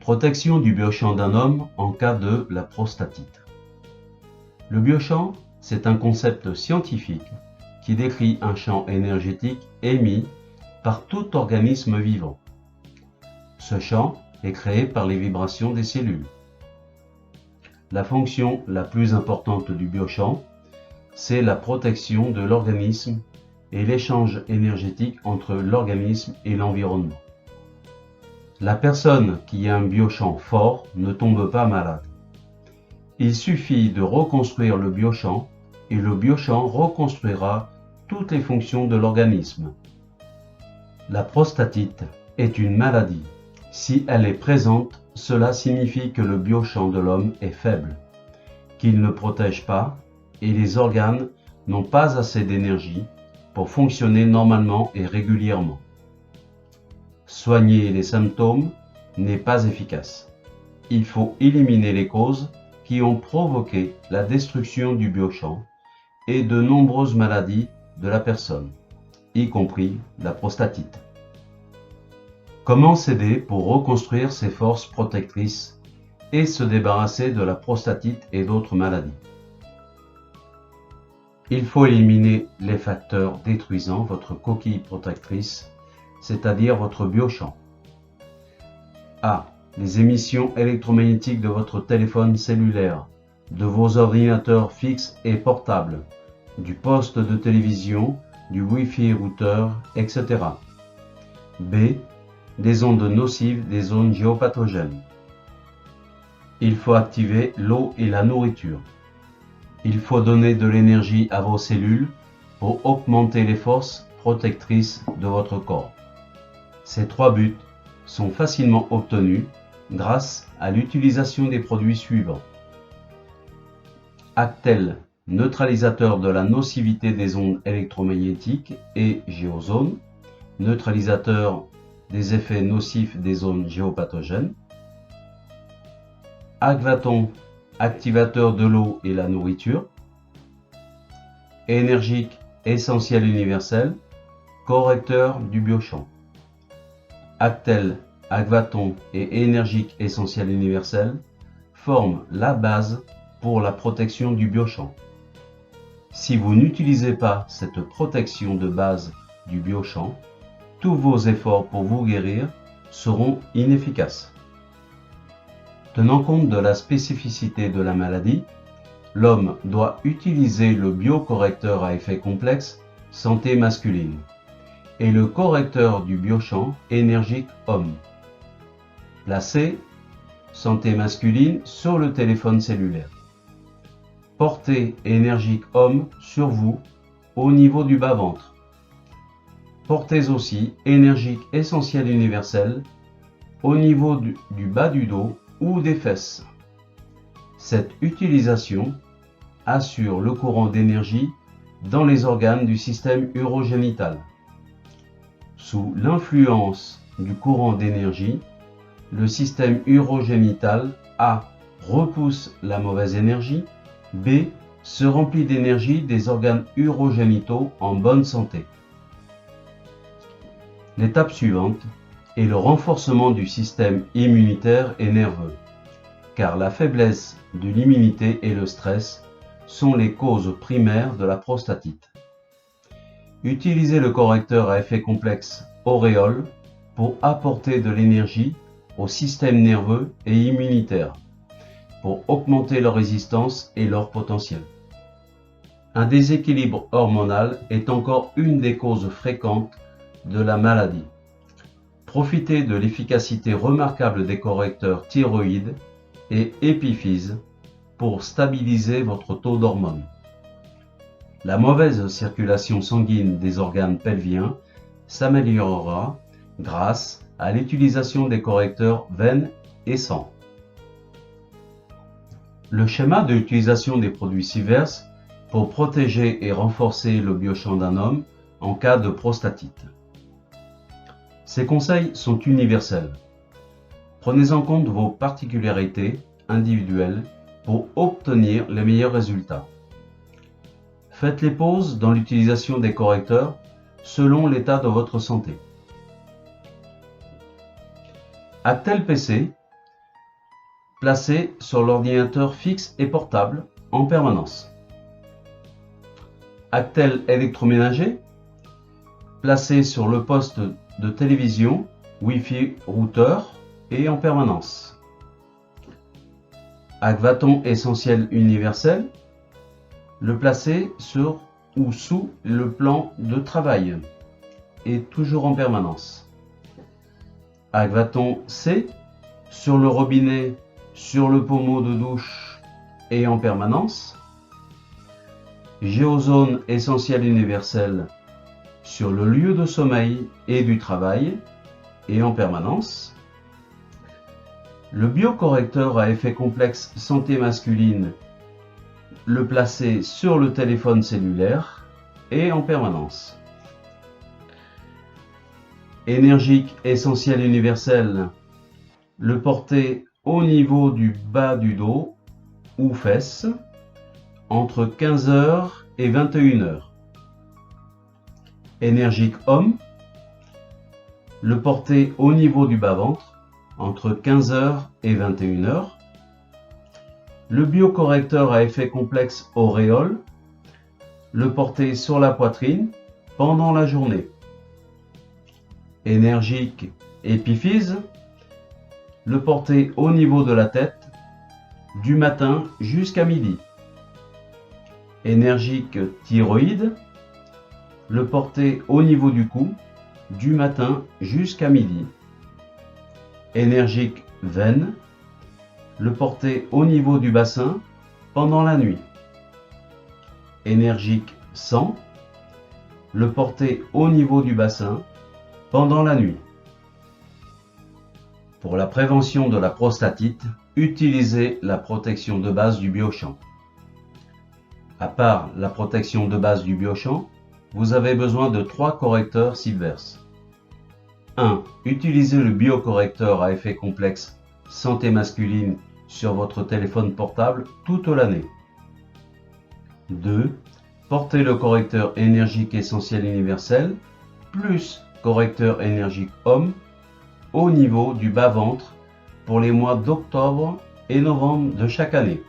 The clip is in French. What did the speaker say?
Protection du biochamp d'un homme en cas de la prostatite. Le biochamp, c'est un concept scientifique qui décrit un champ énergétique émis par tout organisme vivant. Ce champ est créé par les vibrations des cellules. La fonction la plus importante du biochamp, c'est la protection de l'organisme et l'échange énergétique entre l'organisme et l'environnement. La personne qui a un biochamp fort ne tombe pas malade. Il suffit de reconstruire le biochamp et le biochamp reconstruira toutes les fonctions de l'organisme. La prostatite est une maladie. Si elle est présente, cela signifie que le biochamp de l'homme est faible, qu'il ne protège pas et les organes n'ont pas assez d'énergie pour fonctionner normalement et régulièrement. Soigner les symptômes n'est pas efficace. Il faut éliminer les causes qui ont provoqué la destruction du biochamp et de nombreuses maladies de la personne, y compris la prostatite. Comment s'aider pour reconstruire ses forces protectrices et se débarrasser de la prostatite et d'autres maladies? Il faut éliminer les facteurs détruisant votre coquille protectrice, c'est-à-dire votre biochamp. A. Les émissions électromagnétiques de votre téléphone cellulaire, de vos ordinateurs fixes et portables, du poste de télévision, du Wi-Fi routeur, etc. B. Des ondes nocives des zones géopathogènes. Il faut activer l'eau et la nourriture. Il faut donner de l'énergie à vos cellules pour augmenter les forces protectrices de votre corps. Ces trois buts sont facilement obtenus grâce à l'utilisation des produits suivants. Actel, neutralisateur de la nocivité des ondes électromagnétiques et géozones, neutralisateur des effets nocifs des zones géopathogènes. Agvaton, activateur de l'eau et la nourriture. Énergique essentiel universel, correcteur du biochamp. Actel, Agvaton et énergique essentiel universel forment la base pour la protection du biochamp. Si vous n'utilisez pas cette protection de base du biochamp, tous vos efforts pour vous guérir seront inefficaces. Tenant compte de la spécificité de la maladie, l'homme doit utiliser le biocorrecteur à effet complexe santé masculine et le correcteur du biochamp énergique homme. Placez santé masculine sur le téléphone cellulaire. Portez énergique homme sur vous au niveau du bas-ventre. Portez aussi énergique essentiel universel au niveau du bas du dos ou des fesses. Cette utilisation assure le courant d'énergie dans les organes du système urogénital. Sous l'influence du courant d'énergie, le système urogénital A repousse la mauvaise énergie, B se remplit d'énergie des organes urogénitaux en bonne santé. L'étape suivante est le renforcement du système immunitaire et nerveux, car la faiblesse de l'immunité et le stress sont les causes primaires de la prostatite. Utilisez le correcteur à effet complexe auréole pour apporter de l'énergie au système nerveux et immunitaire, pour augmenter leur résistance et leur potentiel. Un déséquilibre hormonal est encore une des causes fréquentes de la maladie. Profitez de l'efficacité remarquable des correcteurs thyroïde et épiphyse pour stabiliser votre taux d'hormones. La mauvaise circulation sanguine des organes pelviens s'améliorera grâce à l'utilisation des correcteurs veine et sang. Le schéma de l'utilisation des produits ci-verse pour protéger et renforcer le biochamp d'un homme en cas de prostatite. Ces conseils sont universels. Prenez en compte vos particularités individuelles pour obtenir les meilleurs résultats. Faites les pauses dans l'utilisation des correcteurs selon l'état de votre santé. Actel PC placé sur l'ordinateur fixe et portable en permanence. Actel électroménager, placé sur le poste de télévision, Wi-Fi routeur et en permanence. Agvaton essentiel universel, le placer sur ou sous le plan de travail et toujours en permanence. Agvaton C, sur le robinet, sur le pommeau de douche et en permanence. Géozone essentiel universel, sur le lieu de sommeil et du travail et en permanence. Le biocorrecteur à effet complexe santé masculine, le placer sur le téléphone cellulaire et en permanence. Énergique essentiel universel, le porter au niveau du bas du dos ou fesses entre 15h et 21h. Énergique homme, le porter au niveau du bas-ventre entre 15h et 21h. Le biocorrecteur à effet complexe auréole, le porter sur la poitrine pendant la journée. Énergique épiphyse, le porter au niveau de la tête du matin jusqu'à midi. Énergique thyroïde, le porter au niveau du cou du matin jusqu'à midi. Énergique veine, le porter au niveau du bassin pendant la nuit. Énergique sang, le porter au niveau du bassin pendant la nuit. Pour la prévention de la prostatite, utilisez la protection de base du Biochamp. À part la protection de base du Biochamp, vous avez besoin de 3 correcteurs Silvers. 1. Utilisez le biocorrecteur à effet complexe santé masculine sur votre téléphone portable toute l'année. 2. Portez le correcteur énergique essentiel universel plus correcteur énergique homme au niveau du bas-ventre pour les mois d'octobre et novembre de chaque année.